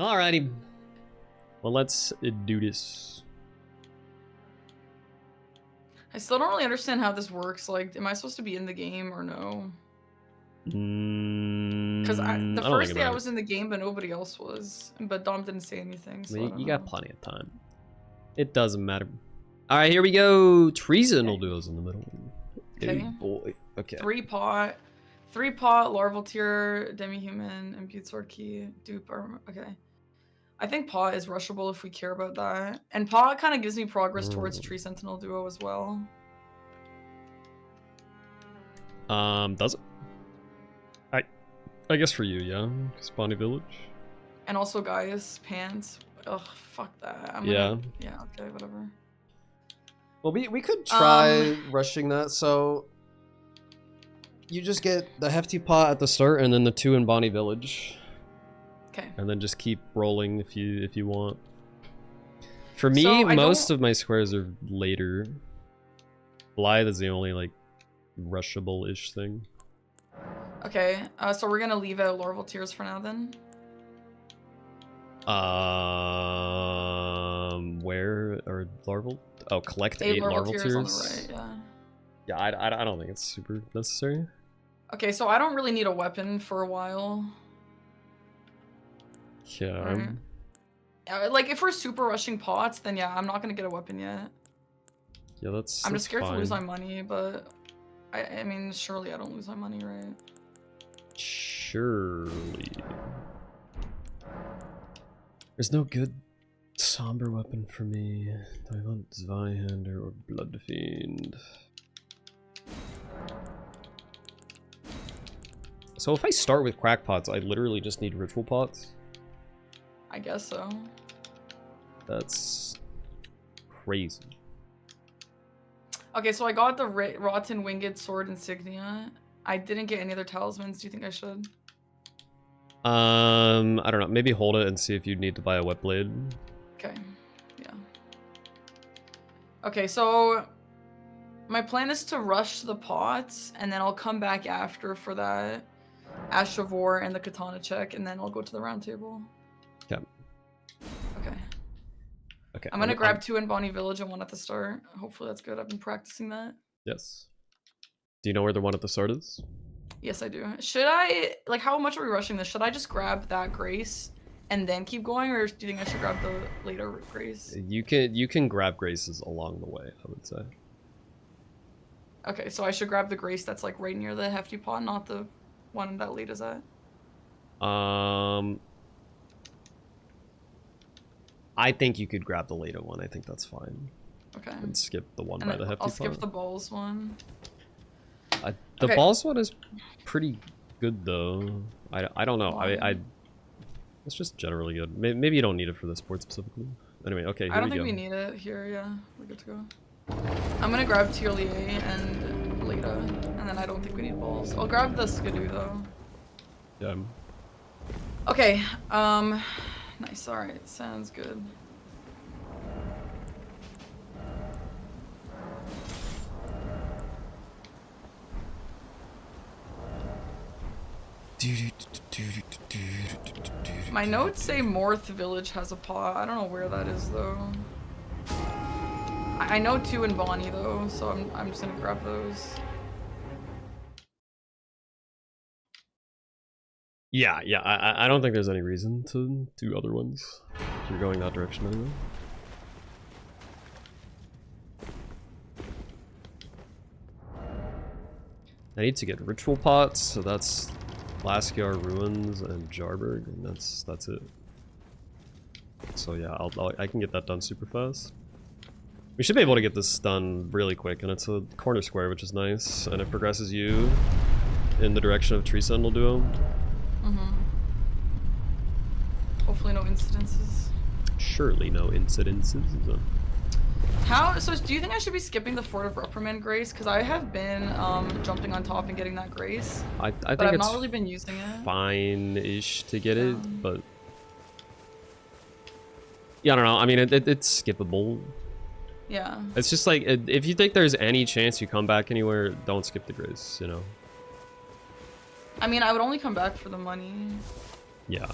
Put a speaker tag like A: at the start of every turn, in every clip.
A: Alrighty. Well, let's do this.
B: I still don't really understand how this works. Like, am I supposed to be in the game or no? Because the first day I was in the game, but nobody else was. But Dom didn't say anything. So
A: you got plenty of time. It doesn't matter. All right, here we go. Treasonal duos in the middle.
B: Okay.
A: Hey boy. Okay.
B: 3-pot, larval tier, demi-human, impute sword key, dupe armor. Okay. I think pot is rushable if we care about that. And pot kind of gives me progress towards tree sentinel duo as well.
A: Does it? I guess for you, yeah. Spawny Village.
B: And also Gaius pants. Ugh, fuck that. Yeah, okay, whatever.
C: Well, we could try rushing that. So you just get the hefty pot at the start, and then the 2 in Bonnie Village.
B: Okay.
A: And then just keep rolling if you want. For me, most of my squares are later. Blythe is the only like rushable-ish thing.
B: Okay, so we're gonna leave out larval tiers for now then.
A: Where are larval? Oh, collect 8 larval tiers.
B: On the right, yeah.
A: Yeah, I don't think it's super necessary.
B: Okay, so I don't really need a weapon for a while.
A: Yeah.
B: Right. Like if we're super rushing pots, then yeah, I'm not gonna get a weapon yet.
A: Yeah, that's.
B: I'm just scared
A: fine.
B: to lose my money, but I mean, surely I don't lose my money, right?
A: Surely. There's no good somber weapon for me. Do I want Zweihander or Blood Fiend? So if I start with crackpots, I literally just need ritual pots.
B: I guess so.
A: That's crazy.
B: Okay, so I got the Rotten Winged Sword Insignia. I didn't get any other talismans. Do you think I should?
A: I don't know. Maybe hold it and see if you need to buy a wet blade.
B: Okay. Yeah. Okay, so my plan is to rush the pots, and then I'll come back after for that Ash of War and the Katana check, and then I'll go to the round table.
A: Okay.
B: Okay.
A: Okay.
B: I'm gonna grab 2 in Bonnie Village and 1 at the start. Hopefully that's good. I've been practicing that.
A: Yes. Do you know where the 1 at the start is?
B: Yes, I do. Should I, like, how much are we rushing this? Should I just grab that Grace and then keep going, or do you think I should grab the later Grace?
A: You can grab Graces along the way, I would say.
B: Okay, so I should grab the Grace that's like right near the hefty pot, not the one that late is at.
A: I think you could grab the later one. I think that's fine.
B: Okay.
A: And skip the one by the hefty pot.
B: I'll skip the balls one.
A: The balls one is pretty good though. I don't know. It's just generally good. Maybe you don't need it for this board specifically. Anyway, okay. Here
B: I don't think we need it here. Yeah, we're good to go. I'm gonna grab Tierlier and Leda, and then I don't think we need balls. I'll grab the Skidoo though.
A: Yeah.
B: Okay. Nice. All right. Sounds good. My notes say Morth Village has a pot. I don't know where that is though. I know 2 in Bonnie though, so I'm just gonna grab those.
A: Yeah. I don't think there's any reason to do other ones. If you're going that direction anyway. I need to get ritual pots, so that's Laskyar Ruins and Jarberg, and that's it. So yeah, I can get that done super fast. We should be able to get this done really quick, and it's a corner square, which is nice, and it progresses you in the direction of Tree Sentinel Duo.
B: Mm-hmm. Hopefully no incidences.
A: Surely no incidences.
B: So do you think I should be skipping the Fort of Reprimand Grace? Because I have been jumping on top and getting that Grace.
A: I think
B: I've
A: it's
B: not really been using it.
A: Fine-ish to get it, but yeah, I don't know. I mean, it's skippable.
B: Yeah.
A: It's just like, if you think there's any chance you come back anywhere, don't skip the Grace, you know?
B: I mean, I would only come back for the money.
A: Yeah.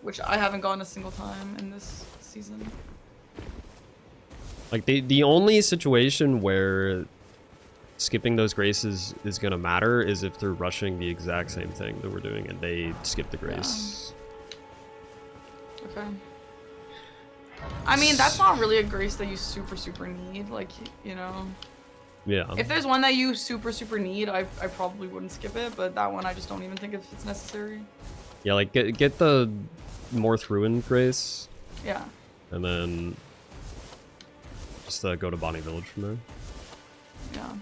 B: which I haven't gotten a single time in this season.
A: Like the only situation where skipping those graces is gonna matter is if they're rushing the exact same thing that we're doing and they skip the grace.
B: Yeah. Okay. I mean, that's not really a grace that you super need, like, you know.
A: Yeah.
B: If there's one that you super need, I probably wouldn't skip it, but that one I just don't even think if it's necessary.
A: Yeah, like get the Morth Ruin grace.
B: Yeah.
A: And then just go to Bonnie Village from there.
B: Yeah.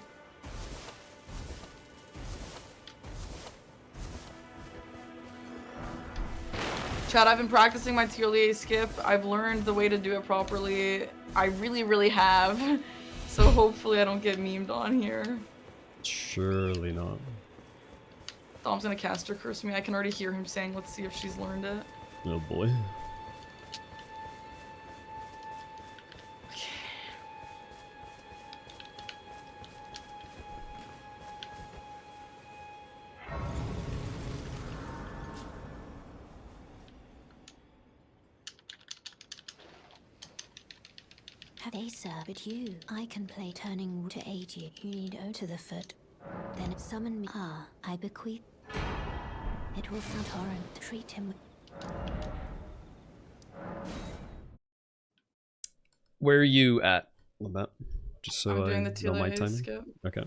B: Chad, I've been practicing my TLEA skip. I've learned the way to do it properly. I really have. So hopefully I don't get memed on here.
A: Surely not.
B: Dom's gonna cast her curse me. I can already hear him saying, let's see if she's learned it.
A: Oh boy.
D: Hey sir, but I can play turning to AGGY. You need O to the foot. Then summon me. I bequeath. It will sound torrent. Treat him.
A: Where are you at, Labat? Just so
B: I'm doing
A: I
B: the
A: know my
B: TLEA
A: timing.
B: skip.
A: Okay.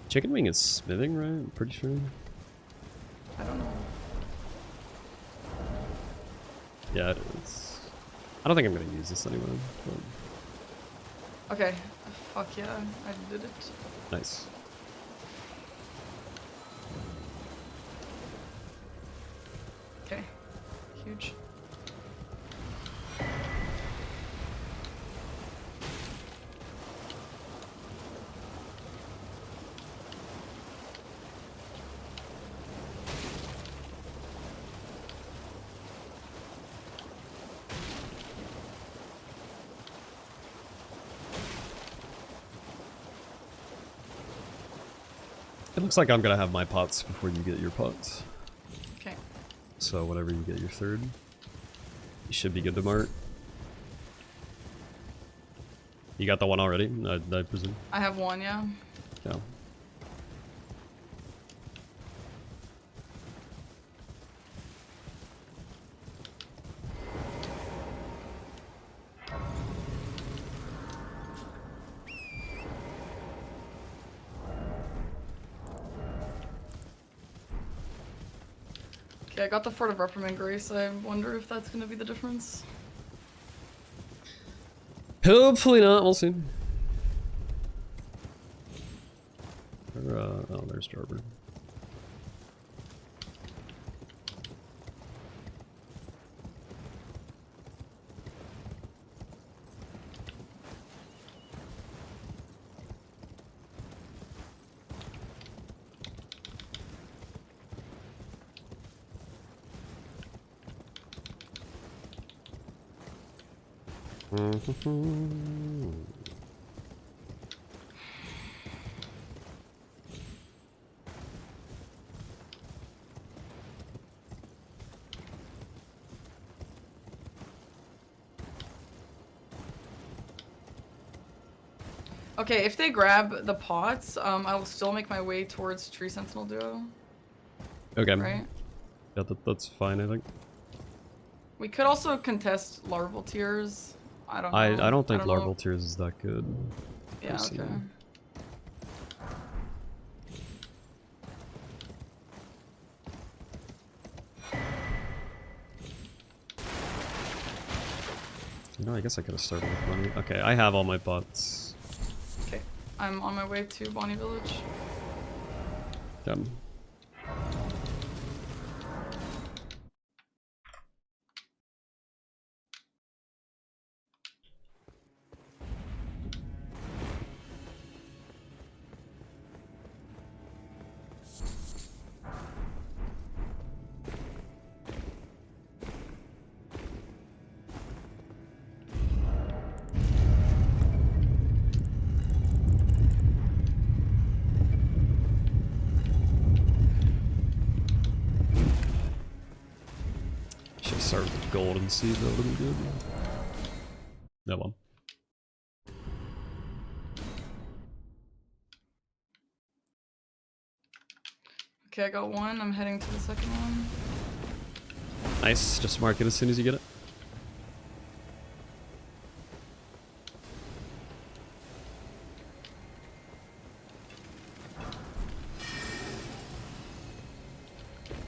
A: Chicken wing is smithing, right? I'm pretty sure.
B: I don't know.
A: Yeah, it is. I don't think I'm gonna use this anyway. But...
B: Okay. Fuck yeah, I did it.
A: Nice.
B: Okay. Huge.
A: It looks like I'm gonna have my pots before you get your pots.
B: Okay.
A: So whenever you get your third, you should be good to mark. You got the one already, I presume?
B: I have one, yeah.
A: Yeah.
B: Okay, I got the Fort of Reprimand Grace. I wonder if that's gonna be the difference.
A: Hopefully not, we'll see. Oh, there's Jarber.
B: Okay, if they grab the pots, I will still make my way towards Tree Sentinel Duo.
A: Okay.
B: Right?
A: Yeah, that's fine, I think.
B: We could also contest larval tiers. I don't know.
A: I don't think
B: know.
A: larval tiers is that good.
B: Yeah,
A: personally.
B: okay.
A: You know, I guess I could have started with money. Okay, I have all my pots.
B: Okay, I'm on my way to Bonnie Village.
A: Start with the golden seed, that would have been good. No one.
B: Okay, I got one. I'm heading to the second one.
A: Nice, just mark it as soon as you get it.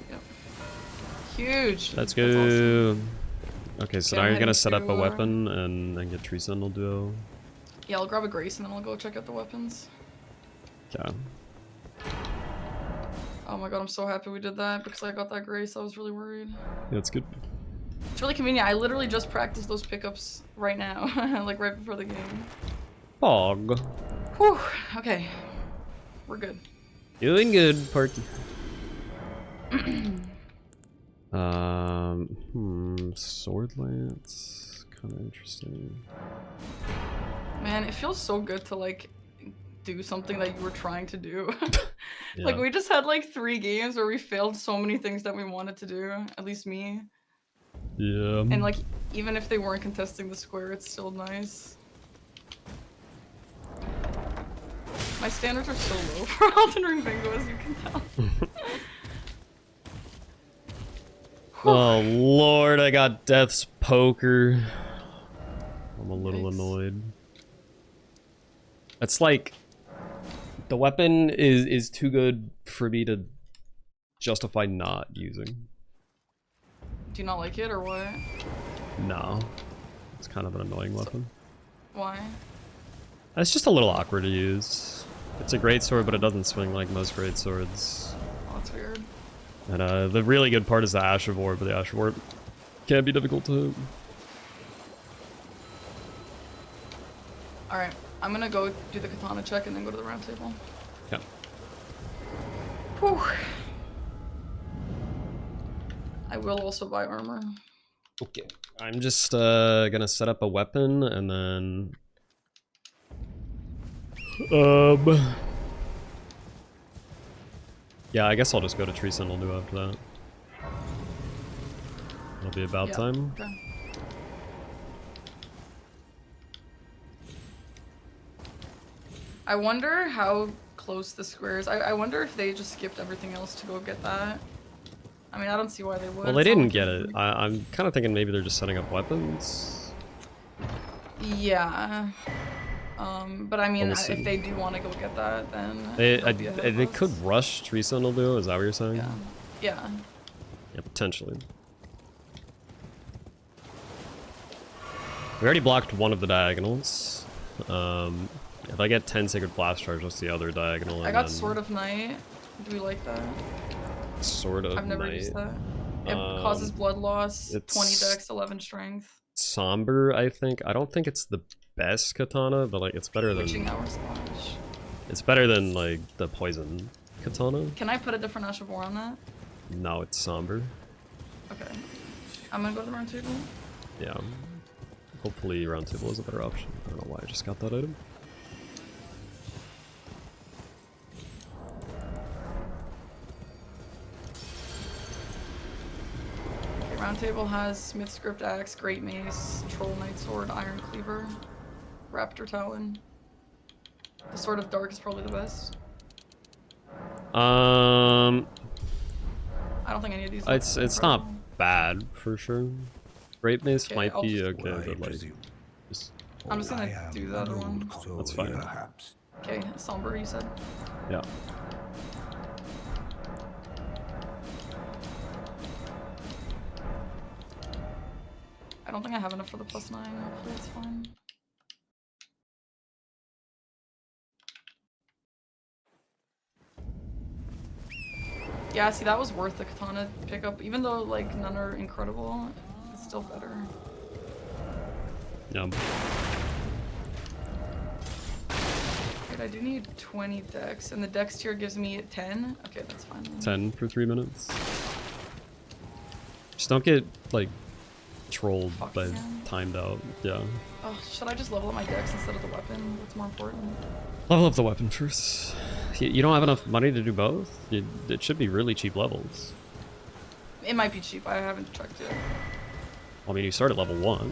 B: Yep. Huge.
A: Let's
B: That's
A: go.
B: awesome.
A: Okay, so
B: Okay,
A: now
B: I'm
A: you're gonna
B: heading
A: set up
B: to,
A: a weapon and get Tree Sentinel duo.
B: Yeah, I'll grab a Grace and then I'll go check out the weapons.
A: Okay.
B: Oh my god, I'm so happy we did that because I got that Grace. I was really worried.
A: Yeah, it's good.
B: It's really convenient. I literally just practiced those pickups right now, like right before the game.
A: Pog.
B: Whew. Okay, we're good.
A: Doing good, Parky. Sword lance, kind of interesting.
B: Man, it feels so good to like do something that you were trying to do.
A: Yeah.
B: Like we just had like 3 games where we failed so many things that we wanted to do, at least me.
A: Yeah.
B: And like even if they weren't contesting the square, it's still nice. My standards are so low for Elden Ring Bingo, as you can tell.
A: Oh lord, I got Death's Poker. I'm a little
B: Yikes.
A: annoyed. It's like the weapon is too good for me to justify not using.
B: Do you not like it or what?
A: No. It's kind of an annoying weapon.
B: Why?
A: It's just a little awkward to use. It's a great sword, but it doesn't swing like most great swords.
B: Oh, that's weird.
A: And the really good part is the Ash of War, but the Ash of War can be difficult to hit.
B: Alright, I'm gonna go do the katana check and then go to the round table.
A: Yeah.
B: Whew. I will also buy armor.
A: Okay. I'm just gonna set up a weapon and then yeah, I guess I'll just go to Tree Sentinel do after that. It'll be about
B: Yeah,
A: time.
B: okay. I wonder how close the square is. I wonder if they just skipped everything else to go get that. I mean, I don't see why they would.
A: Well, they
B: It's not
A: didn't
B: like
A: get
B: they're-
A: it. I'm kind of thinking maybe they're just setting up weapons.
B: Yeah. But I mean,
A: We'll see.
B: if they do want to go get that, then
A: They
B: they'll be ahead of
A: they
B: us.
A: could rush Tree Sentinel duo. Is that what you're saying?
B: Yeah. Yeah.
A: Yeah, potentially. We already blocked one of the diagonals. If I get 10 Sacred Blast Charge, that's the other diagonal.
B: I got Sword of Night. Do we like that?
A: Sword of
B: I've never
A: Night.
B: used that. It causes blood loss, 20
A: it's-
B: dex, 11 strength.
A: Somber, I think. I don't think it's the best katana, but like it's better
B: Witching
A: than
B: Hour Slash.
A: it's better than like the poison katana.
B: Can I put a different Ash of War on that?
A: No, it's somber.
B: Okay. I'm gonna go to the round table.
A: Yeah. Hopefully round table is a better option. I don't know why I just got that item.
B: Okay, round table has Smith Script Axe, Great Mace, Troll Knight Sword, Iron Cleaver, Raptor Talon. The Sword of Dark is probably the best.
A: Um,
B: I don't think any of these.
A: it's
B: look
A: not
B: incredible.
A: bad for sure. Great Mace
B: Okay,
A: might
B: I'll
A: be
B: just-
A: okay,
E: I
A: but like
E: presume.
A: just
B: I'm just
E: I
B: gonna
E: am
B: do the other
E: an
B: one.
E: old custodian,
A: That's fine.
E: Perhaps.
B: Okay, Somber, you said.
A: yeah.
B: I don't think I have enough for the +9. Hopefully it's fine. Yeah, see, that was worth the katana pickup. Even though, like, none are incredible, it's still better.
A: Yeah.
B: Wait, I do need 20 dex, and the dex tier gives me 10? Okay, that's fine then.
A: 10 for 3 minutes. Just don't get like trolled
B: Fuck
A: by
B: yeah.
A: timed out. Yeah.
B: Oh, should I just level up my dex instead of the weapon? What's more important?
A: Level up the weapon first. You don't have enough money to do both? It should be really cheap levels.
B: It might be cheap, I haven't checked it.
A: I mean, you start at level 1.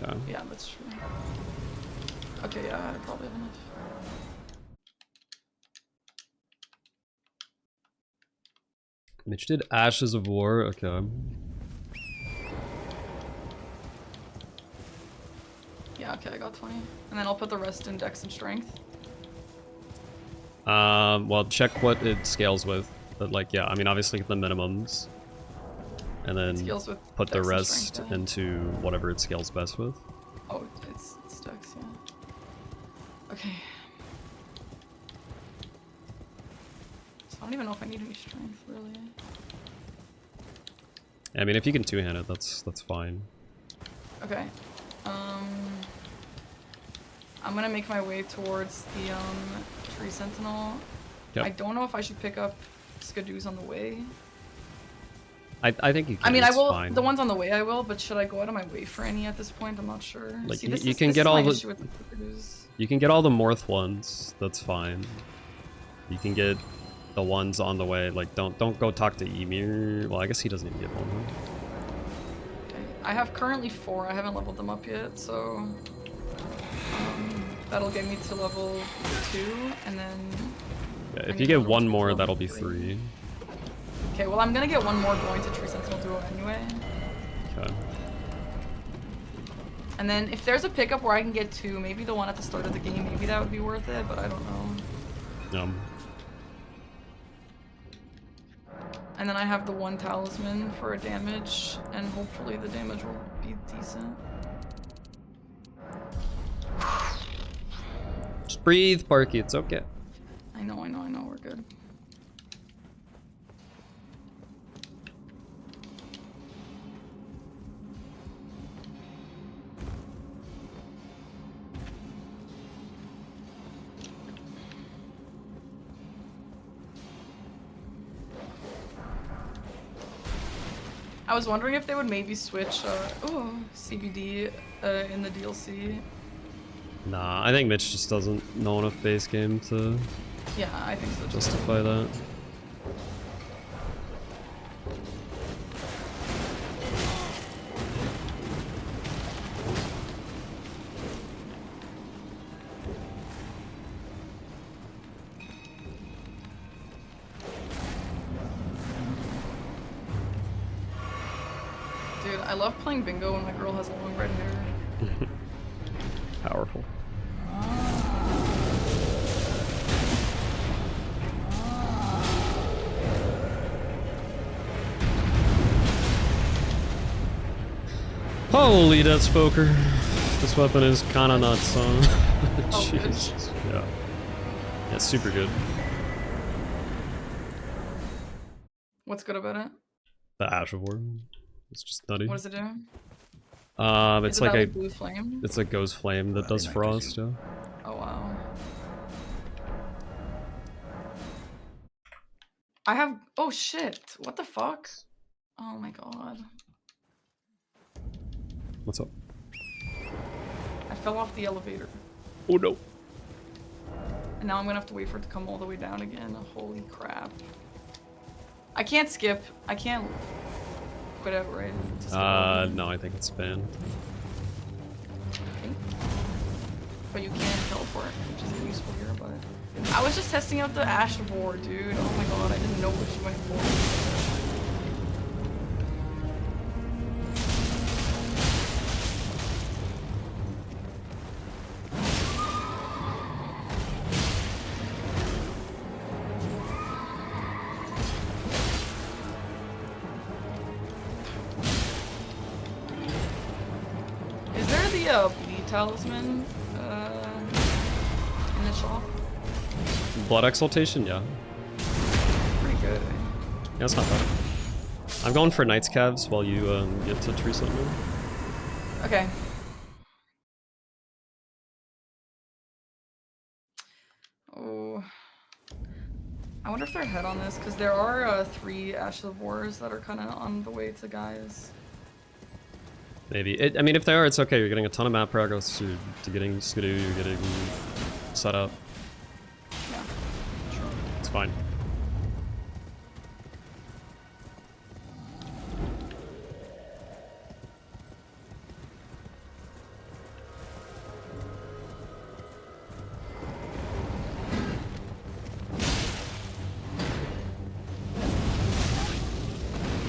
A: Okay.
B: Yeah, that's true. Okay, yeah, I probably have enough.
A: Mitch did Ashes of War. Okay.
B: Yeah, okay, I got 20. And then I'll put the rest in Dex and Strength.
A: Well, check what it scales with. But like, yeah, I mean, obviously get the minimums. And then
B: Scales with
A: put the
B: Dex and
A: rest
B: Strength, yeah.
A: into whatever it scales best with.
B: Oh, it's Dex, yeah. Okay. So I don't even know if I need any Strength, really.
A: I mean, if you can two-hand it, that's fine.
B: Okay. I'm gonna make my way towards the Tree Sentinel.
A: Yep.
B: I don't know if I should pick up Skadoos on the way.
A: I think you can.
B: I mean, I
A: it's
B: will.
A: Fine.
B: The ones on the way, I will. But should I go out of my way for any at this point? I'm not sure.
A: Like,
B: See,
A: you can get
B: is
A: all
B: my
A: the.
B: issue with the Skadoos.
A: You can get all the Morth ones. That's fine. You can get the ones on the way. Like, don't go talk to Ymir. Well, I guess he doesn't even get one.
B: Okay. I have currently 4. I haven't leveled them up yet, so that'll get me to level 2, and then.
A: Yeah, if you get one more, that'll be 3.
B: Okay, well, I'm gonna get one more going to Tree Sentinel Duo anyway.
A: Okay.
B: And then if there's a pickup where I can get 2, maybe the one at the start of the game, maybe that would be worth it, but I don't know. And then I have the 1 talisman for a damage, and hopefully the damage will be decent.
A: Just breathe, Parky. It's okay.
B: I know, we're good. I was wondering if they would maybe switch CBD in the DLC.
A: Nah, I think Mitch just doesn't know enough base game to
B: Yeah, I think so too.
A: justify that.
B: Dude, I love playing bingo when my girl has long red hair.
A: Powerful. Holy Deathspoker. This weapon is kinda nuts, huh?
B: Oh, good.
A: Jesus. Yeah. Yeah, super good.
B: What's good about it?
A: The Ash of War. It's just nutty.
B: What does it do?
A: It's
B: Is it
A: like
B: that,
A: a
B: blue flame?
A: it's a ghost flame that does frost, yeah.
B: Oh wow. I have. Oh shit! What the fuck? Oh my god!
A: What's up?
B: I fell off the elevator,
A: Oh no.
B: and now I'm gonna have to wait for it to come all the way down again. Holy crap! I can't skip. I can't quit out right. to skip over.
A: No, I think it's banned.
B: Okay. But you can teleport, which is useful here. But I was just testing out the Ash of War, dude. Oh my god! I didn't know what she went for. Bleed talisman in the shop?
A: Blood Exaltation, yeah.
B: Pretty good.
A: Yeah, it's not bad. I'm going for Knight's Calves while you get to Tree Sentinel.
B: Okay. Oh. I wonder if they're ahead on this, because there are 3 Ashes of Wars that are kind of on the way to guys.
A: Maybe. I mean, if they are, it's okay. You're getting a ton of map progress. You're getting Skidoo, you're getting set up.
B: Yeah.
A: Sure. It's fine.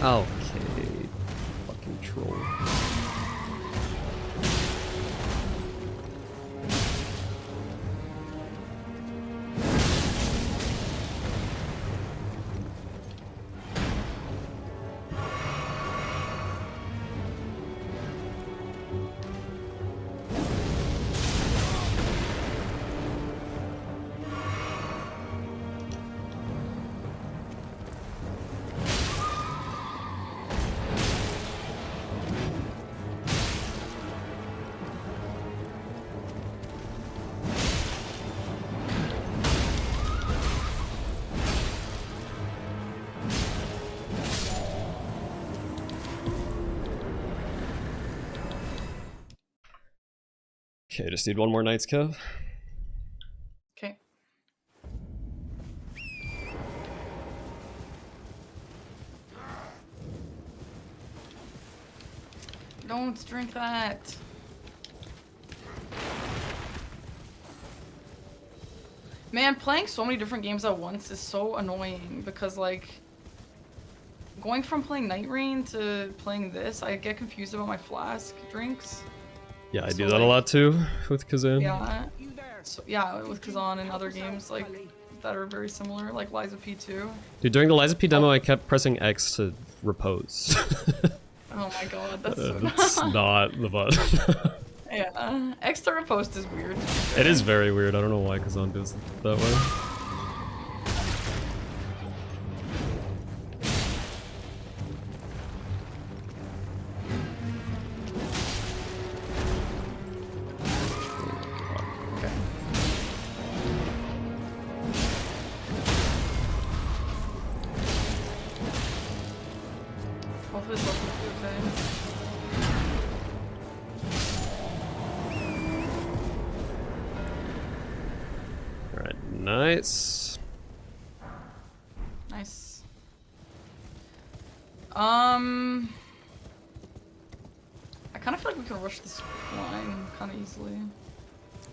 A: Okay. Fucking troll. Okay, just need one more Knight's Cove.
B: Okay. Don't drink that. Man, playing so many different games at once is so annoying because, like, going from playing Night Rain to playing this, I get confused about my flask drinks.
A: Yeah, I
B: So,
A: do that a
B: like,
A: lot too with Kazan.
B: Yeah. So, yeah, with Kazan and other games, like, that are very similar, like Liza P2.
A: Dude, during the Liza P demo, I kept pressing X to repose.
B: Oh my god, that's so
A: It's not the button.
B: Yeah, extra post is weird.
A: It is very weird. I don't know why Kazan does it that way.
B: Okay. Hopefully this will be okay.
A: Alright, nice.
B: Nice. I kind of feel like we can rush this line kind of easily.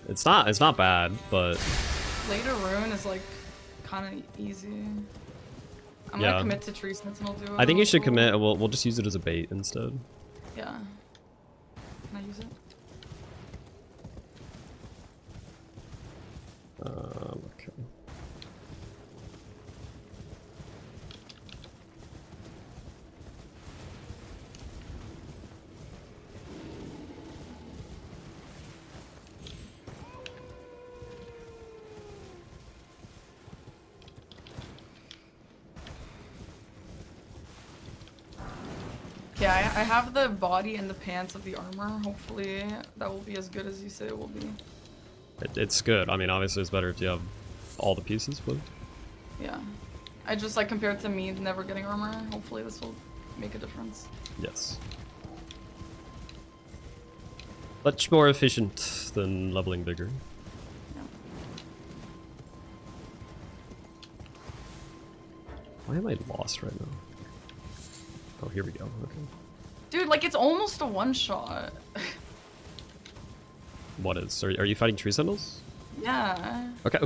A: It's not bad, but
B: Later rune is like kind of easy. I'm
A: Yeah.
B: gonna commit to Tree Sentinel duo.
A: I think you should
B: though.
A: commit. And we'll just use it as a bait instead.
B: Yeah. Can I use it?
A: Okay.
B: Yeah, I have the body and the pants of the armor. Hopefully that will be as good as you say it will be.
A: It's good. I mean, obviously it's better if you have all the pieces, but
B: Yeah. I just like compared to me never getting armor. Hopefully this will make a difference.
A: yes. Much more efficient than leveling bigger.
B: Yeah.
A: Why am I lost right now? Oh, here we go. Okay.
B: Dude, like it's almost a one shot.
A: What is? Are you fighting tree sentinels?
B: Yeah.
A: Okay.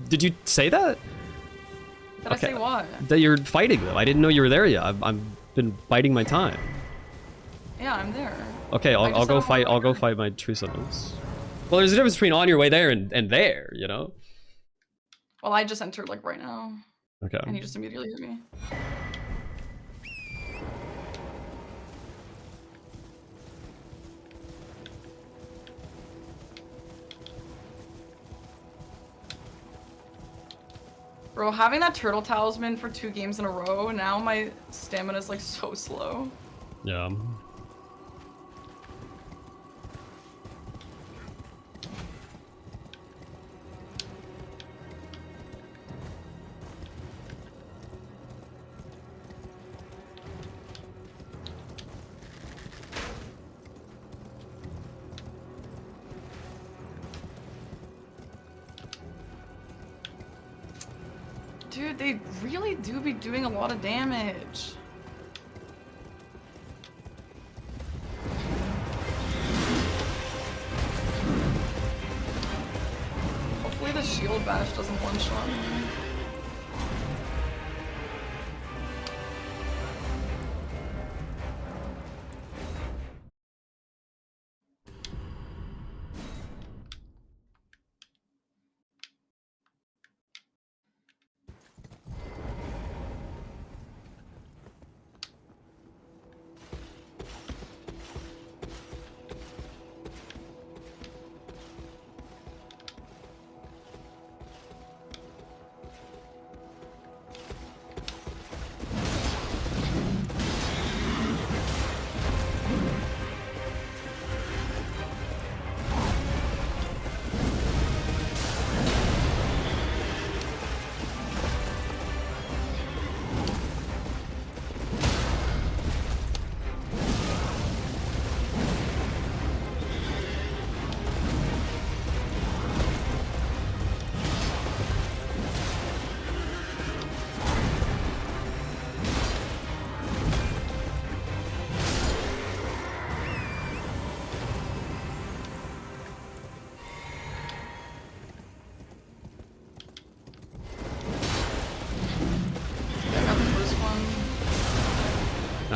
A: Did you say that?
B: Did I say what?
A: That you're fighting them. I didn't know you were there yet. I've been biding my time.
B: Yeah, I'm there.
A: Okay,
B: I
A: I'll
B: just
A: go
B: don't
A: fight.
B: know
A: I'll go
B: where.
A: fight my tree sentinels. Well, there's a difference between on your way there and there. You know.
B: Well, I just entered like right now,
A: Okay.
B: and he just immediately hit me. Bro, having that turtle talisman for 2 games in a row, now my stamina is like so slow.
A: Yeah.
B: Dude, they really do be doing a lot of damage. Hopefully the shield bash doesn't one-shot me.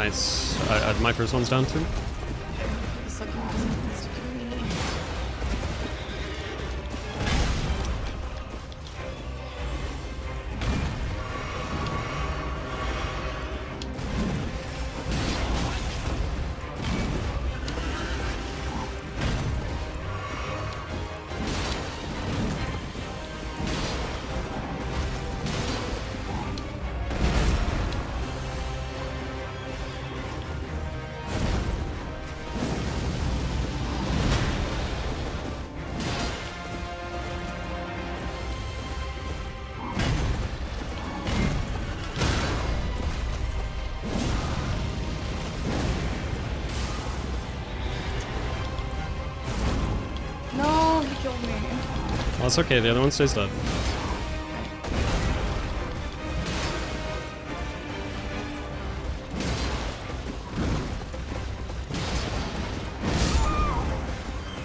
A: Nice. My first one's down too.
B: The second one needs to kill me. No, he killed me.
A: Well, that's okay. The other one stays dead.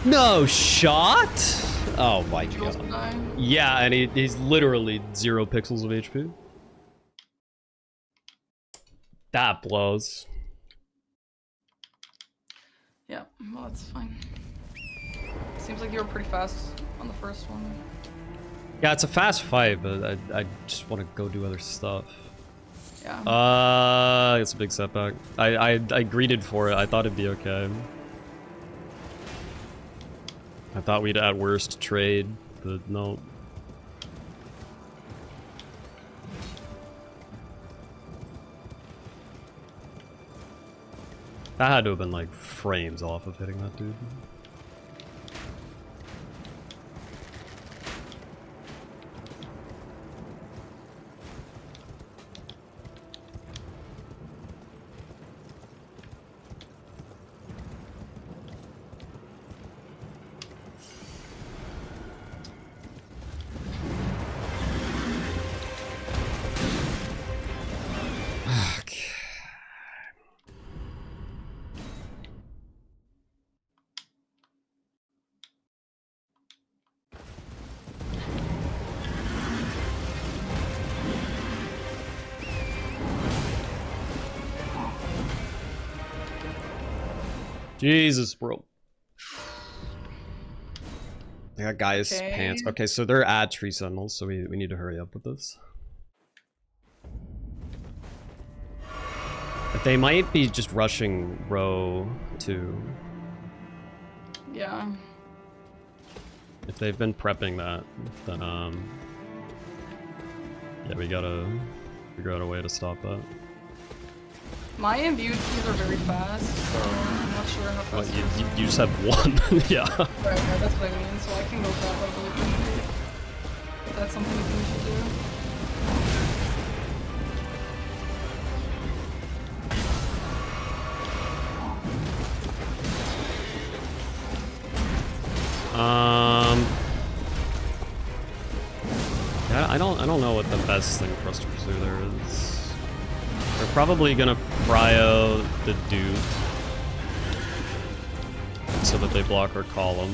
A: No shot? Oh my
B: Did you also
A: god.
B: die?
A: Yeah, and he's literally 0 pixels of HP. That blows.
B: Yeah, well, that's fine. Seems like you were pretty fast on the first one.
A: Yeah, it's a fast fight, but I just want to go do other stuff.
B: Yeah.
A: It's a big setback. I greeted for it. I thought it'd be okay. I thought we'd at worst trade, but no. That had to have been like frames off of hitting that dude. Jesus, bro. I got guys pants. Okay, so they're at tree sentinels, so we need to hurry up with this. But they might be just rushing row 2.
B: Yeah.
A: If they've been prepping that, then yeah, we gotta figure out a way to stop that.
B: My imbued keys are very fast, so I'm not sure how fast
A: You just have one. Yeah.
B: Right, that's what I mean, so I can go grab a really quickly. If that's something you think we should do.
A: Yeah, I don't know what the best thing for us to pursue there is. They're probably gonna pry out the dude so that they block our column.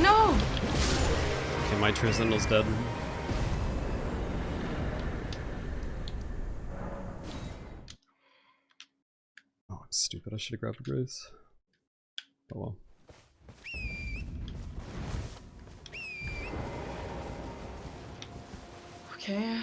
B: No!
A: Okay, my true sentinel's dead. Oh, I'm stupid. I should have grabbed a grace. Oh well.
B: Okay.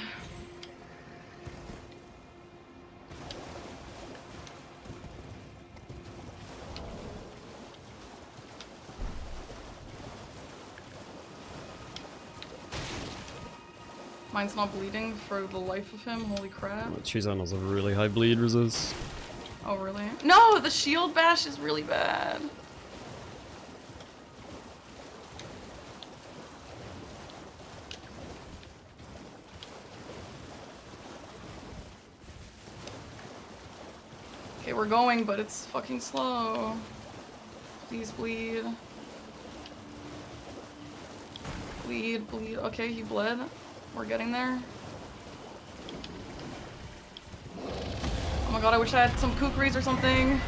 B: Mine's not bleeding for the life of him. Holy crap.
A: Chizan has a really high bleed resist.
B: Oh, really? No, the shield bash is really bad. Okay, we're going, but it's fucking slow. Please bleed. Bleed, bleed. Okay, he bled. We're getting there. Oh my god, I wish I had some kukris or something.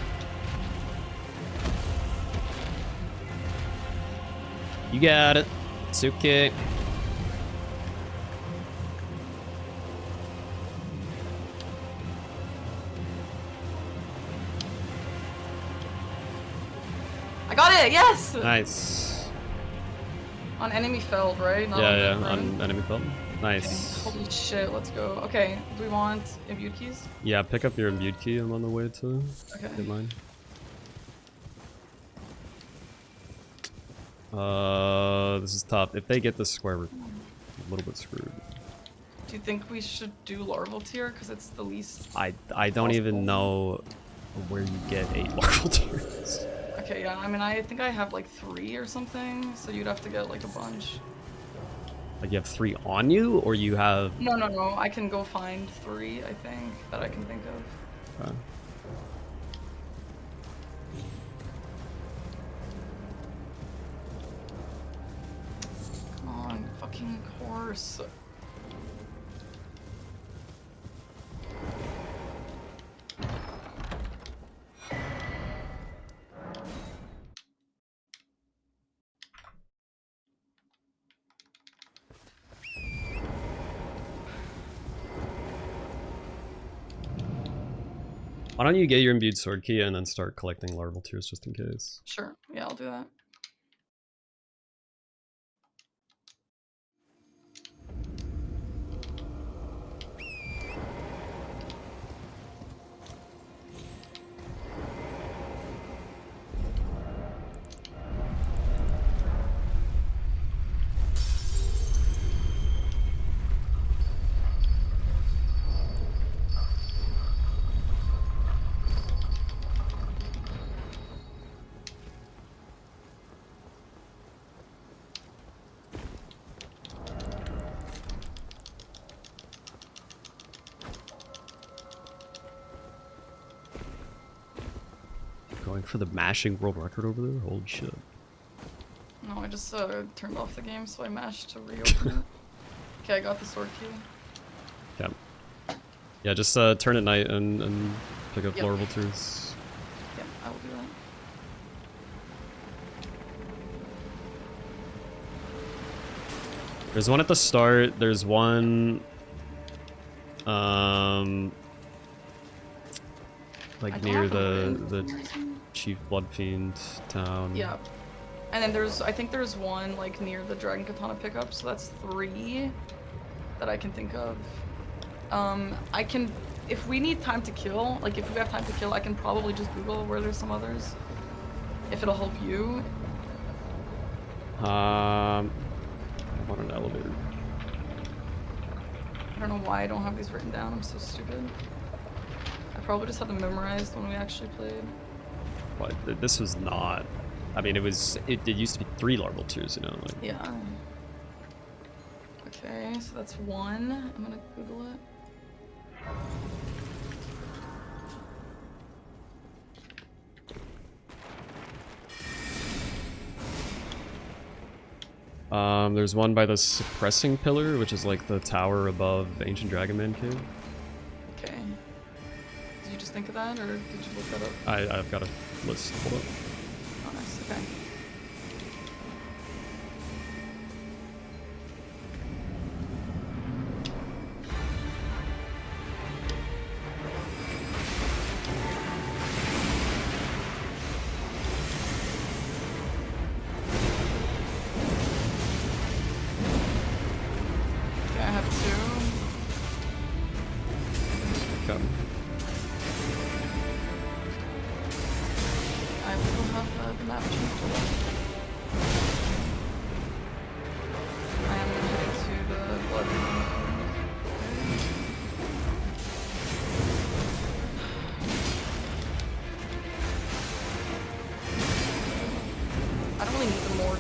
A: You got it. It's okay.
B: I got it, yes!
A: Nice.
B: On enemy felled, right? Not
A: Yeah,
B: on
A: yeah, on enemy belt. Nice.
B: Okay. Holy shit, let's go. Okay, do we want imbued keys?
A: Yeah, pick up your imbued key. I'm on the way to get mine. This is tough. If they get this square, we're a little bit screwed.
B: Do you think we should do larval tier? Because it's the least...
A: I don't even know where you get 8 larval tiers.
B: Okay, yeah, I mean, I think I have like 3 or something, so you'd have to get like a bunch.
A: Like you have 3 on you, or you have...
B: No, no, no, I can go find 3, I think, that I can think of.
A: Okay.
B: Come on, fucking horse.
A: Why don't you get your imbued sword key and then start collecting larval tears just in case?
B: Sure, yeah, I'll do that.
A: Going for the mashing world record over there? Holy shit.
B: No, I just turned off the game, so I mashed to reopen it. Okay, I got the sword key.
A: Yeah. Yeah, just turn at night and pick up larval tears.
B: Yeah, I will do that.
A: There's one at the start, there's one... like near the Chief Bloodfiend town.
B: Yeah. And then there's, I think there's one like near the Dragon Katana pickup, so that's 3 that I can think of. I can, if we need time to kill, like if we have time to kill, I can probably just Google where there's some others. If it'll help you.
A: I want an elevator.
B: I don't know why I don't have these written down, I'm so stupid. I probably just had them memorized when we actually played.
A: But this was not... I mean, it used to be 3 larval tears, you know? Like...
B: Yeah. Okay, so that's 1. I'm gonna Google it.
A: There's one by the suppressing pillar, which is like the tower above Ancient Dragon Man Cave.
B: Okay. Did you just think of that, or did you look that up?
A: I've got a list. Hold up.
B: Oh, nice. Okay. Okay, I have 2.
A: Okay.
B: I will have the map changed. I am heading to the blood.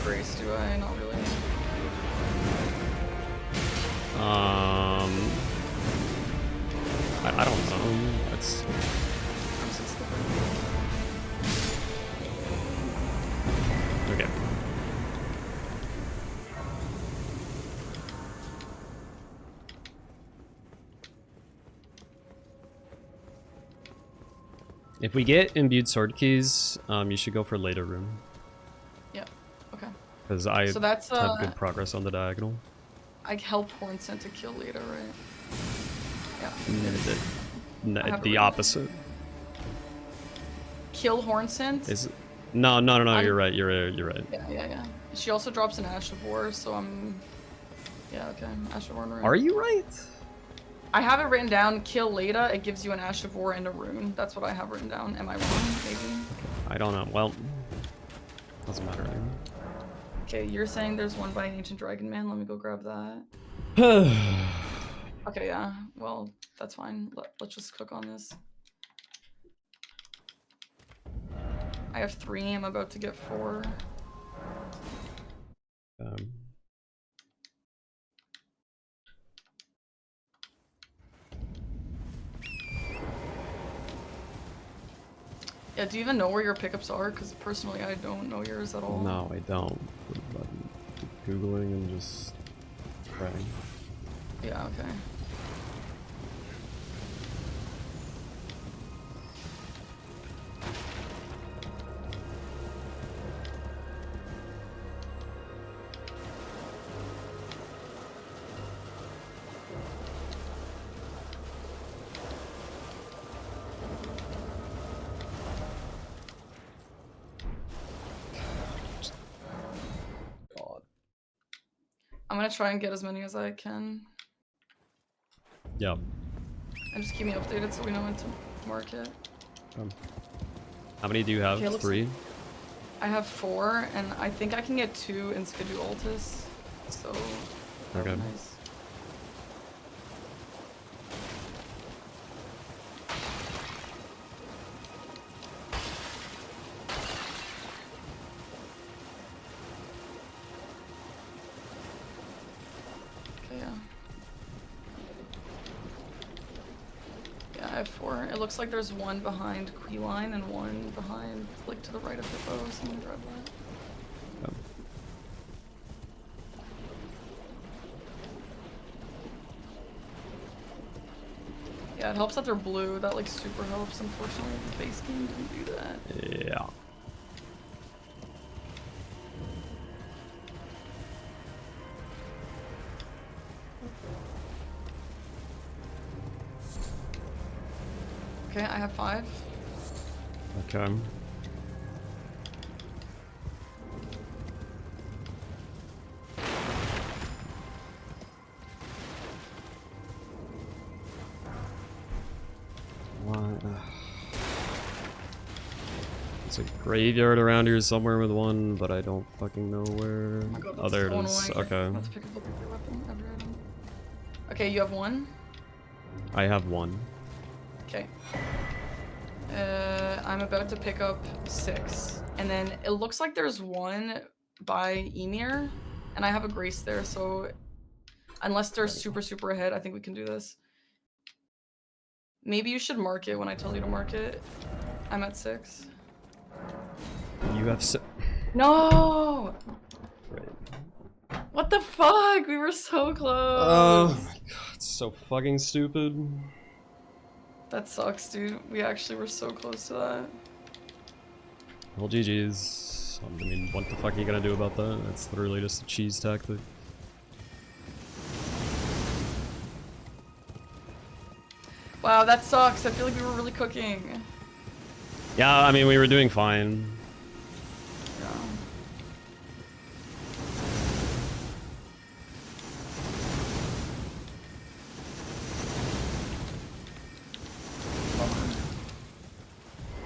B: Grace, do I? Not really.
A: I don't know. That's
B: I'm so stupid.
A: okay. If we get imbued sword keys, you should go for later room.
B: Yep. Okay.
A: Because I
B: So that's
A: have good progress on the diagonal.
B: I help Hornsent to kill later, right? Yeah.
A: The opposite.
B: Kill Hornsent?
A: Is it? No, you're right, you're right.
B: Yeah. She also drops an Ash of War, so I'm... Yeah, okay. Ash of War and Rune.
A: Are you right?
B: I have it written down, kill Leda, it gives you an Ash of War and a rune. That's what I have written down. Am I wrong? Maybe?
A: I don't know. Well, doesn't matter anymore.
B: Okay, you're saying there's one by Ancient Dragon Man. Let me go grab that. Okay, yeah. Well, that's fine. Let's just cook on this. I have 3. I'm about to get 4. Yeah, do you even know where your pickups are? Because personally, I don't know yours at all.
A: No, I don't. But Googling and just trying.
B: Yeah, okay. I'm gonna try and get as many as I can.
A: Yeah.
B: And just keep me updated so we know when to market.
A: How many do you have?
B: Okay,
A: 3?
B: I have 4, and I think I can get 2 in Skidoo Altus. So, that'd be
A: Okay.
B: nice. I have 4. It looks like there's one behind Queeline and one behind, like, to the right of Hippo. So I'm gonna grab that. Yeah, it helps that they're blue. That, like, super helps. Unfortunately, the base game didn't do that.
A: Yeah.
B: Okay, I have 5.
A: Okay. There's a graveyard around here somewhere with one, but I don't fucking know where.
B: Oh, God,
A: oh, there it
B: so
A: is.
B: annoying.
A: Okay.
B: Let's pick up every weapon, every item. Okay, you have 1?
A: I have 1.
B: Okay. I'm about to pick up 6. And then it looks like there's one by Emir. And I have a Grace there, so unless they're super ahead, I think we can do this. Maybe you should mark it when I tell you to mark it. I'm at 6.
A: You have
B: No!
A: Right.
B: What the fuck? We were so close.
A: Oh my god, it's so fucking stupid.
B: That sucks, dude. We actually were so close to that.
A: Well, GG's. I mean, what the fuck are you gonna do about that? That's literally just a cheese tactic.
B: Wow, that sucks. I feel like we were really cooking.
A: Yeah, I mean, we were doing fine.
B: Yeah.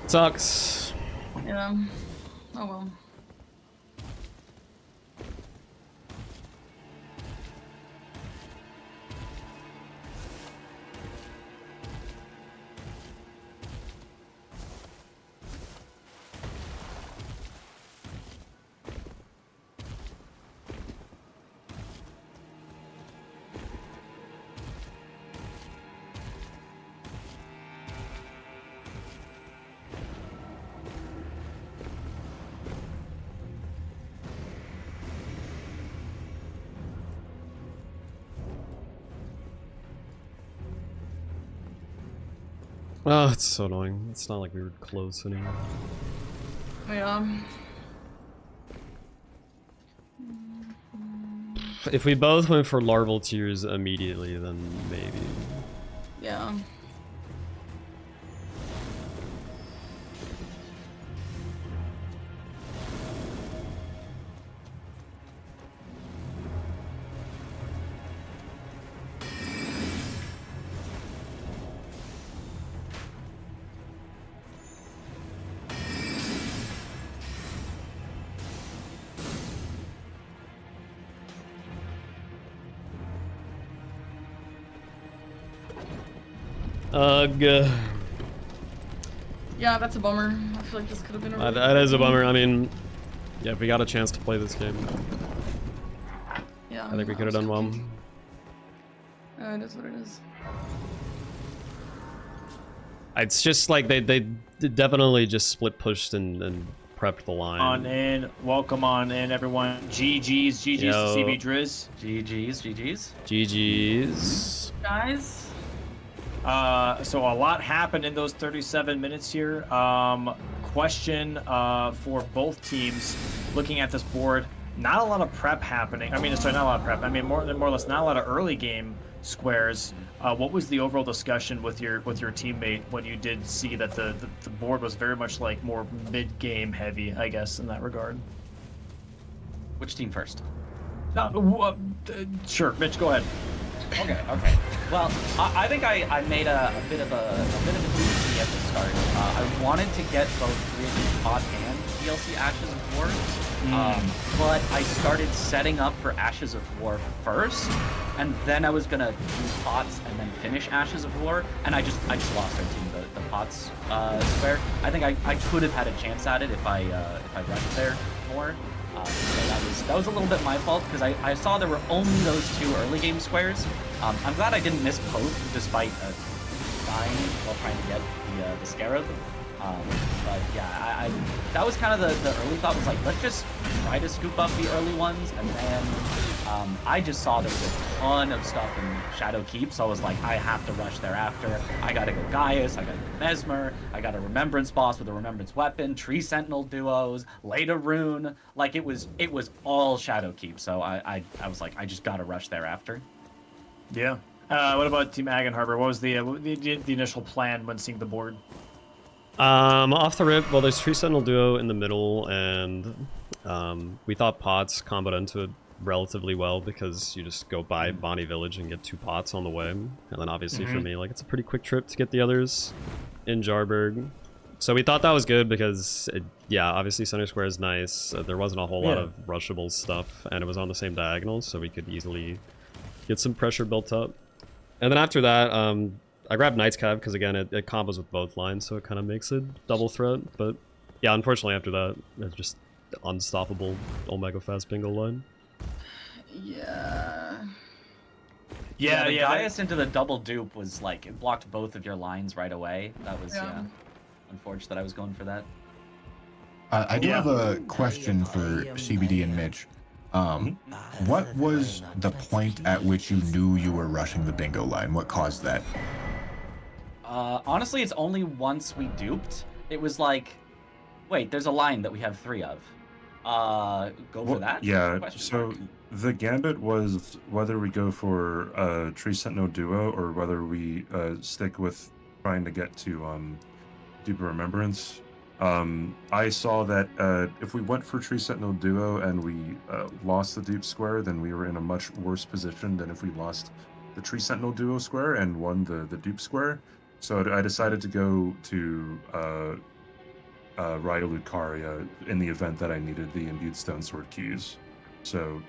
A: Sucks.
B: Yeah. Oh well.
A: Oh, it's so annoying. It's not like we were close anymore.
B: Yeah.
A: If we both went for larval tiers immediately, then maybe.
B: Yeah.
A: Ugh.
B: Yeah, that's a bummer. I feel like this could have been a really
A: That is a bummer. I mean, yeah, if we got a chance to play this game,
B: Yeah.
A: I think we could have done well.
B: It is what it is.
A: It's just like they definitely just split pushed and prepped the line.
E: On in, welcome on in, everyone. GG's to CBDriz.
A: GG's.
B: Guys.
E: So a lot happened in those 37 minutes here. Question for both teams. Looking at this board, not a lot of prep happening. I mean, sorry, not a lot of prep. I mean, more or less, not a lot of early game squares. What was the overall discussion with your teammate when you did see that the board was very much like more mid-game heavy, I guess, in that regard?
F: Which team first?
E: Sure, Mitch, go ahead.
F: Okay. Well, I think I made a bit of a doozy at the start. I wanted to get both 3 Pod and DLC Ashes of War, but I started setting up for Ashes of War first, and then I was gonna do Pots and then finish Ashes of War, and I just lost our team the Pots square. I think I could have had a chance at it if I rushed there more. So that was a little bit my fault because I saw there were only those 2 early game squares. I'm glad I didn't miss both despite dying while trying to get the Scarab. But yeah, that was kind of the early thought was like, let's just try to scoop up the early ones, and then I just saw there was a ton of stuff in Shadow Keep, so I was like, I have to rush thereafter. I gotta go Gaius, I gotta go Mesmer, I got a Remembrance boss with a Remembrance weapon, Tree Sentinel duos, Leda Rune, like it was all Shadow Keep, so I was like, I just gotta rush thereafter.
E: Yeah. What about Team Ag and Harbor? What was the initial plan when seeing the board?
A: Off the rip, well, there's Tree Sentinel duo in the middle, and we thought pots comboed into it relatively well because you just go by Bonnie Village and get 2 pots on the way, and then obviously for me, like, it's a pretty quick trip to get the others in Jarburg. So we thought that was good because, yeah, obviously center square is nice. There wasn't a whole lot of rushable stuff, and it was on the same diagonal, so we could easily get some pressure built up. And then after that, I grabbed Knight's Cav because, again, it combos with both lines, so it kind of makes it double threat. But yeah, unfortunately after that, it's just unstoppable Omega fast bingo line.
B: Yeah.
F: Yeah, the Gaius into the double dupe was like, it blocked both of your lines right away. That was, unfortunate that I was going for that.
G: I do have a question for CBD and Mitch. What was the point at which you knew you were rushing the bingo line? What caused that?
F: Honestly, it's only once we duped. It was like, wait, there's a line that we have 3 of. Go for that?
H: Yeah, so the gambit was whether we go for a Tree Sentinel duo or whether we stick with trying to get to Dupe Remembrance. I saw that if we went for Tree Sentinel duo and we lost the dupe square, then we were in a much worse position than if we lost the Tree Sentinel duo square and won the dupe square. So I decided to go to Raya Lucaria in the event that I needed the imbued stone sword keys. So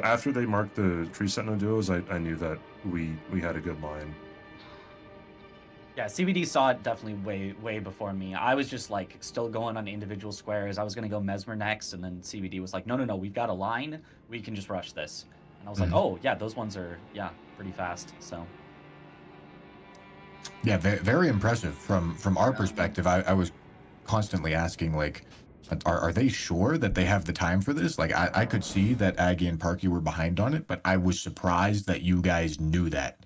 H: after they marked the Tree Sentinel duos, I knew that we had a good line.
F: Yeah, CBD saw it definitely way before me. I was just like still going on individual squares. I was gonna go Mesmer next, and then CBD was like, no, we've got a line. We can just rush this. And I was like, oh yeah, those ones are pretty fast. So.
G: Yeah, very impressive. From our perspective, I was constantly asking, like, are they sure that they have the time for this? Like, I could see that Aggie and Parky were behind on it, but I was surprised that you guys knew that.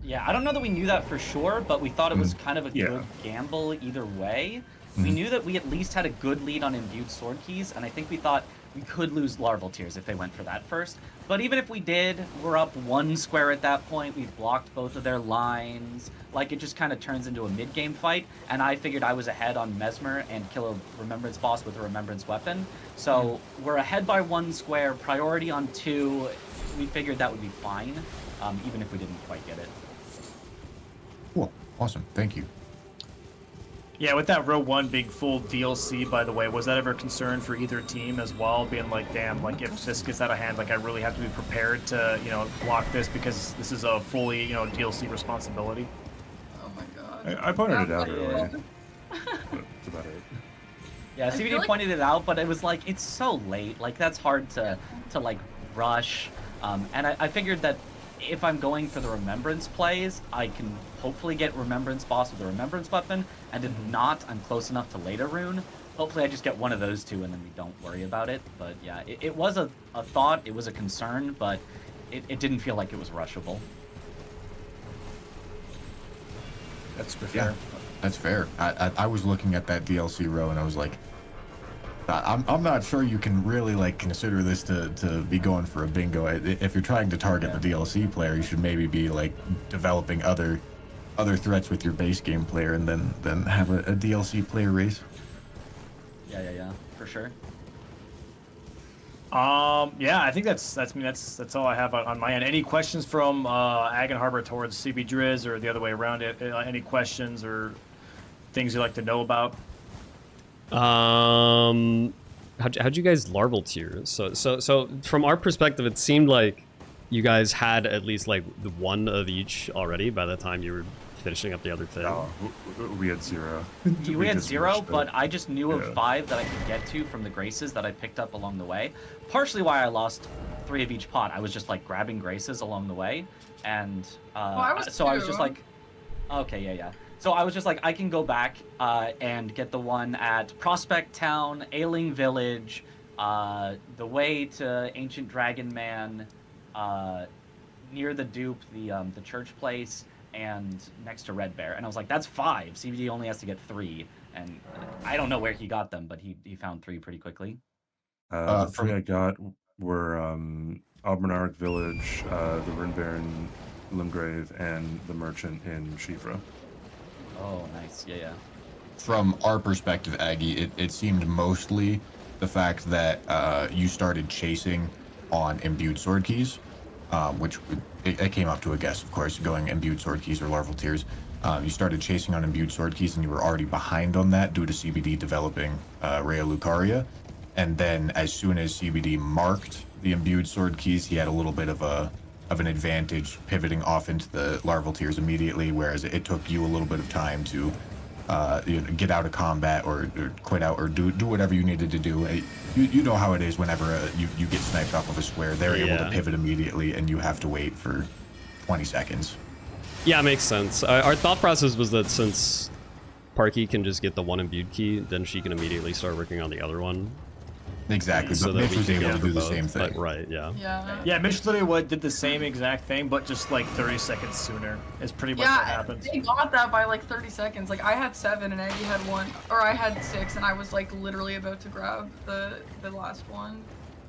F: Yeah, I don't know that we knew that for sure, but we thought it was kind of a
H: Yeah.
F: good gamble either way. We knew that we at least had a good lead on imbued sword keys, and I think we thought we could lose larval tears if they went for that first. But even if we did, we're up 1 square at that point. We've blocked both of their lines. Like, it just kind of turns into a mid-game fight, and I figured I was ahead on Mesmer and kill a Remembrance boss with a Remembrance weapon. So we're ahead by 1 square, priority on 2. We figured that would be fine, even if we didn't quite get it.
G: Cool. Awesome. Thank you.
E: Yeah, with that row 1 being full DLC, by the way, was that ever a concern for either team as well? Being like, damn, like if this gets out of hand, like I really have to be prepared to, you know, block this because this is a fully, you know, DLC responsibility.
B: Oh my god.
H: I pointed it out
B: Yeah.
H: earlier. That's about it.
F: Yeah,
B: feel
F: CBD
B: like-
F: pointed it out, but it was like, it's so late. Like, that's hard to like, rush. And I figured that if I'm going for the Remembrance plays, I can hopefully get Remembrance boss with a Remembrance weapon, and if not, I'm close enough to later rune. Hopefully I just get one of those 2 and then we don't worry about it. But yeah, it was a thought, it was a concern, but it didn't feel like it was rushable.
E: That's fair.
G: That's fair. I was looking at that DLC row and I was like, I'm not sure you can really like consider this to be going for a bingo. If you're trying to target the DLC player, you should maybe be like developing other threats with your base game player and then have a DLC player race.
F: Yeah, for sure.
E: Yeah, I think that's all I have on my end. Any questions from Ag and Harbor towards CBDriz or the other way around? Any questions or things you'd like to know about?
A: How'd you guys larval tier? So from our perspective, it seemed like you guys had at least like the 1 of each already by the time you were finishing up the other thing.
H: No, we had 0.
F: We had
H: just
F: 0,
H: rushed it.
F: but I just knew of
H: Yeah.
F: 5 that I could get to from the graces that I picked up along the way. Partially why I lost 3 of each pot. I was just like grabbing graces along the way, and
B: I was
F: so I was
B: too.
F: just like, okay, yeah. So I was just like, I can go back and get the one at Prospect Town, Ailing Village, the way to Ancient Dragon Man, near the dupe, the church place, and next to Red Bear. And I was like, that's 5. CBD only has to get 3. And I don't know where he got them, but he found 3 pretty quickly.
H: The 3 I got were Albernark Village, the Rune Baron Limgrave, and the Merchant in Shifra.
F: Oh, nice. Yeah.
G: From our perspective, Aggie, it seemed mostly the fact that you started chasing on imbued sword keys, which it came up to a guess, of course, going imbued sword keys or larval tears. You started chasing on imbued sword keys and you were already behind on that due to CBD developing Rhea Lucaria. And then as soon as CBD marked the imbued sword keys, he had a little bit of an advantage pivoting off into the larval tiers immediately, whereas it took you a little bit of time to get out of combat or quit out or do whatever you needed to do. You know how it is whenever you get sniped off of a square. They're able to pivot immediately and you have to wait for 20 seconds.
A: Yeah, it makes sense. Our thought process was that since Parky can just get the 1 imbued key, then she can immediately start working on the other one.
G: Exactly,
A: So
G: but
A: that
G: Mitch
A: we
G: was
A: can
G: able
A: go
G: to
A: for
G: do the
A: both.
G: same thing.
A: Right, yeah.
E: Yeah, Mitch literally did the same exact thing, but just like 30 seconds sooner is pretty much what happens.
B: They got that by like 30 seconds. Like I had 7 and Aggie had 1, or I had 6 and I was like literally about to grab the last one.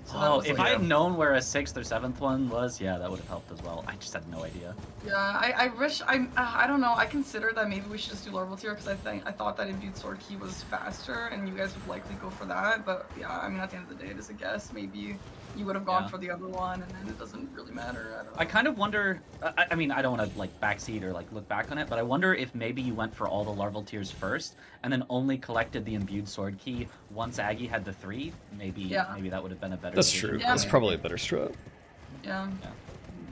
B: So that
F: Oh,
B: was,
F: if
B: like,
F: I had known where a 6th or 7th one was, yeah, that would have helped as well. I just had no idea.
B: Yeah, I wish I don't know. I consider that maybe we should just do larval tier because I thought that imbued sword key was faster and you guys would likely go for that. But yeah, I mean at the end of the day, it is a guess. Maybe you would have gone for the other one, and then it doesn't really matter. I don't know.
F: I kind of wonder. I mean, I don't want to like backseat or like look back on it, but I wonder if maybe you went for all the larval tiers first and then only collected the imbued sword key once Aggie had the 3. Maybe that would have been a better.
A: That's
F: decision.
A: true.
B: Yeah,
A: That's
B: maybe.
A: probably a better strat.
B: Yeah.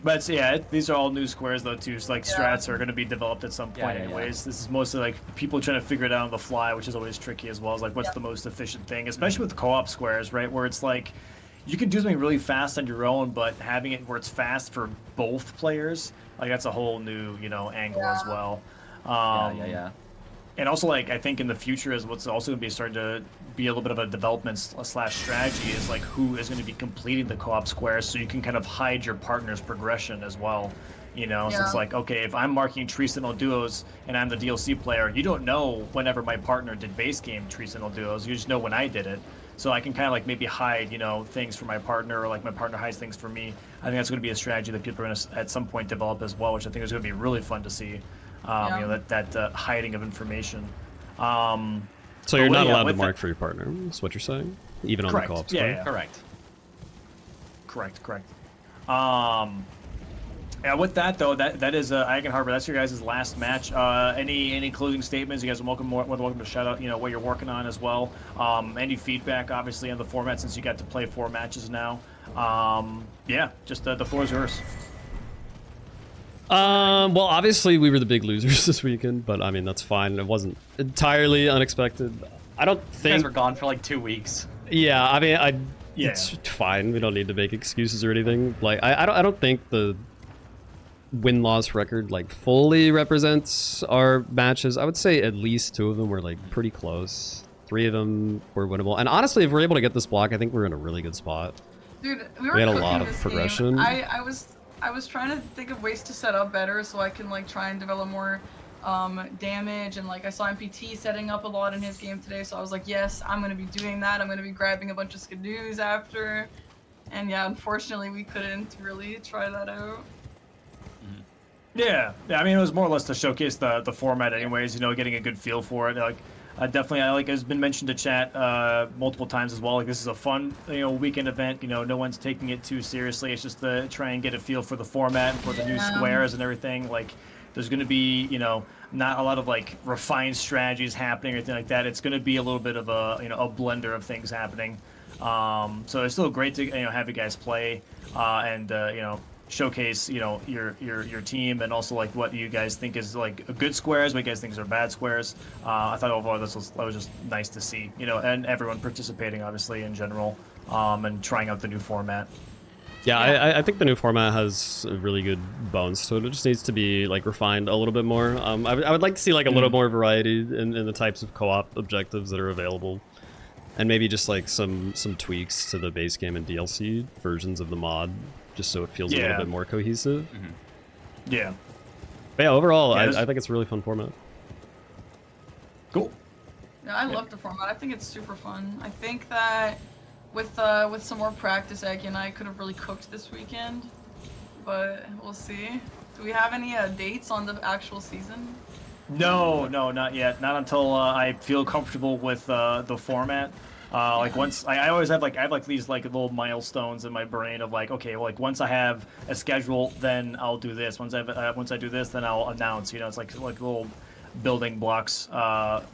E: But yeah, these are all new squares though too. So, like strats are going to be developed at some point anyways. This is mostly like people trying to figure it out on the fly, which is always tricky as well. As like what's the most efficient thing, especially with co-op squares, right? Where it's like you can do something really fast on your own, but having it where it's fast for both players, like that's a whole new angle as well.
F: Yeah.
E: And also, like, I think in the future is what's also going to be starting to be a little bit of a development slash strategy is like who is going to be completing the co-op squares, so you can kind of hide your partner's progression as well. You know, so
B: Yeah.
E: it's like, okay, if I'm marking Tree Sentinel duos and I'm the DLC player, you don't know whenever my partner did base game Tree Sentinel duos. You just know when I did it. So I can kind of like maybe hide, you know, things for my partner, or like my partner hides things for me. I think that's going to be a strategy that people are going to at some point develop as well, which I think is going to be really fun to see. You know, that hiding of information.
A: So you're
E: well,
A: not
E: yeah,
A: allowed to
E: with
A: mark for your partner, is what you're saying? Even on
E: Correct.
A: the co-op
E: Yeah,
A: squad?
E: yeah.
F: Correct.
E: Correct. Yeah, with that though, that is Aggan Harbor. That's your guys' last match. Any closing statements? You guys are welcome to shout out, you know, what you're working on as well. Any feedback, obviously, on the format since you got to play 4 matches now. Yeah, just the floor is yours.
A: Well, obviously we were the big losers this weekend, but I mean that's fine. It wasn't entirely unexpected. I don't
F: You guys
A: think.
F: were gone for like 2 weeks.
A: Yeah, I mean,
E: Yeah.
A: it's fine. We don't need to make excuses or anything. Like, I don't think the win-loss record like fully represents our matches. I would say at least 2 of them were like pretty close. 3 of them were winnable. And honestly, if we're able to get this block, I think we're in a really good spot.
B: Dude,
A: We had a
B: cooking
A: lot of
B: this
A: progression.
B: Game. I was trying to think of ways to set up better so I can like try and develop more damage, and like I saw MPT setting up a lot in his game today, so I was like, yes, I'm gonna be doing that. I'm gonna be grabbing a bunch of skidoos after, and yeah, unfortunately we couldn't really try that out.
E: Yeah, I mean, it was more or less to showcase the format anyways, you know, getting a good feel for it. Like, definitely, like has been mentioned to chat multiple times as well, like this is a fun, you know, weekend event. You know, no one's taking it too seriously. It's just to try and get a feel for the format and for the new squares and everything. Like, there's going to be, you know, not a lot of like refined strategies happening or anything like that. It's going to be a little bit of a, you know, a blender of things happening. So it's still great to, you know, have you guys play and you know, showcase, you know, your team, and also like what you guys think is like a good squares, what you guys think are bad squares. I thought overall that was just nice to see, you know, and everyone participating obviously in general, and trying out the new format.
A: Yeah, I think the new format has really good bones to it. It just needs to be like refined a little bit more. I would like to see like a little more variety in the types of co-op objectives that are available, and maybe just like some tweaks to the base game and DLC versions of the mod, just so it feels a little bit more cohesive.
E: Yeah.
A: But yeah, overall,
E: Yeah,
A: I think it's a really fun format.
E: Cool.
B: Yeah, I love the format. I think it's super fun. I think that with some more practice, Aggie and I could have really cooked this weekend, but we'll see. Do we have any dates on the actual season?
E: No, not yet. Not until I feel comfortable with the format. Like once I always have these like little milestones in my brain of like, okay, well, like once I have a schedule, then I'll do this. Once I do this, then I'll announce. You know, it's like little building blocks.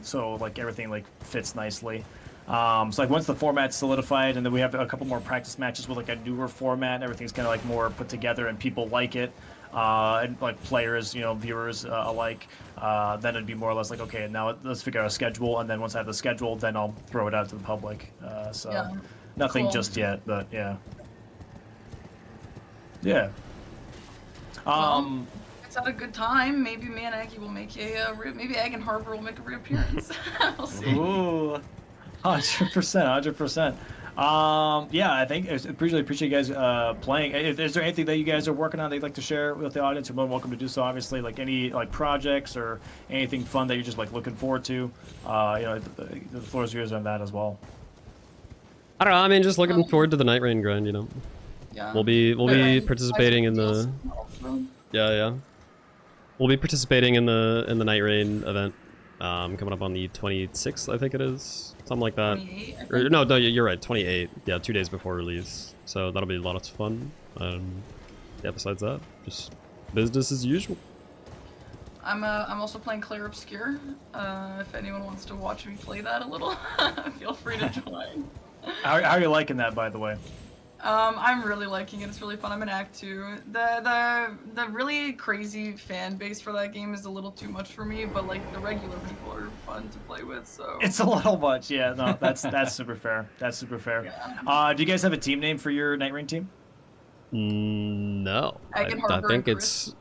E: So like everything like fits nicely. So like once the format's solidified, and then we have a couple more practice matches with like a newer format, and everything's kind of like more put together, and people like it. And like players, you know, viewers alike, then it'd be more or less like, okay, now let's figure out a schedule, and then once I have the schedule, then I'll throw it out to the public. So nothing just yet, but yeah. Yeah.
B: It's had a good time. Maybe me and Aggie will make maybe Aggie and Harbor will make a reappearance. We'll see.
E: Ooh, 100%. Yeah, I think appreciate you guys playing. Is there anything that you guys are working on that you'd like to share with the audience? You're more than welcome to do so. Obviously, like any like projects or anything fun that you're just like looking forward to. You know, the floor is yours on that as well.
A: I don't know. I mean, just looking forward to the Night Rain grind. You know,
B: Yeah.
A: we'll be participating in the we'll be participating in the Night Rain event coming up on the 26th, I think it is. Something like that.
B: 28, I
A: Or,
B: think.
A: no, you're right. 28. Yeah, 2 days before release. So that'll be a lot of fun. Yeah, besides that, just business as usual.
B: I'm also playing Clair Obscure. If anyone wants to watch me play that a little, feel free to join.
E: How are you liking that, by the way?
B: I'm really liking it. It's really fun. I'm in Act 2. The really crazy fan base for that game is a little too much for me, but like the regular people are fun to play with. So
E: It's a little much, yeah. No, that's super fair. That's super fair.
B: Yeah.
E: Do you guys have a team name for your Night Rain team?
A: No, I
B: Harbor
A: think
B: and
A: it's.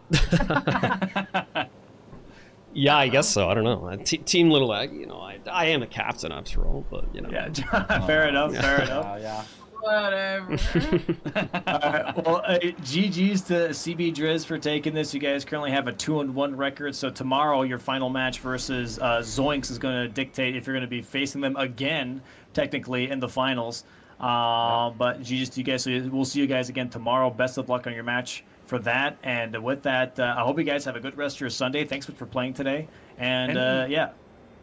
A: Yeah, I guess so. I don't know. Team LilAggy. You know, I am a captain after all, but you know.
E: Yeah, fair enough. Fair enough.
F: Yeah.
B: Whatever.
E: Well, GG's to CBDriz for taking this. You guys currently have a 2-1 record. So tomorrow, your final match versus Zoinks is going to dictate if you're going to be facing them again, technically, in the finals. But GG's to you guys. So we'll see you guys again tomorrow. Best of luck on your match for that. And with that, I hope you guys have a good rest of your Sunday. Thanks for playing today. And yeah.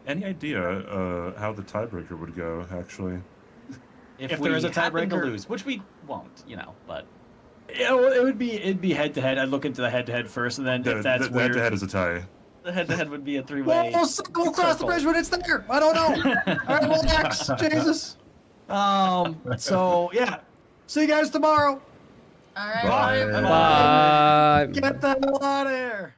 H: Any idea how the tiebreaker would go, actually?
F: If
E: there is a
F: happen to
E: tiebreaker,
F: lose, which we won't, but
E: yeah, well, it'd be head to head. I'd look into the head to head first, and then if that's
H: the
E: weird,
H: head-to-head is a tie.
F: the head-to-head would be a three-way.
C: We'll cross the bridge when it's there. I don't know. All right, well, next. Jesus.
E: So yeah,
C: See you guys tomorrow.
B: All right.
H: Bye.
B: Bye.
A: Bye.
E: get the hell out of here.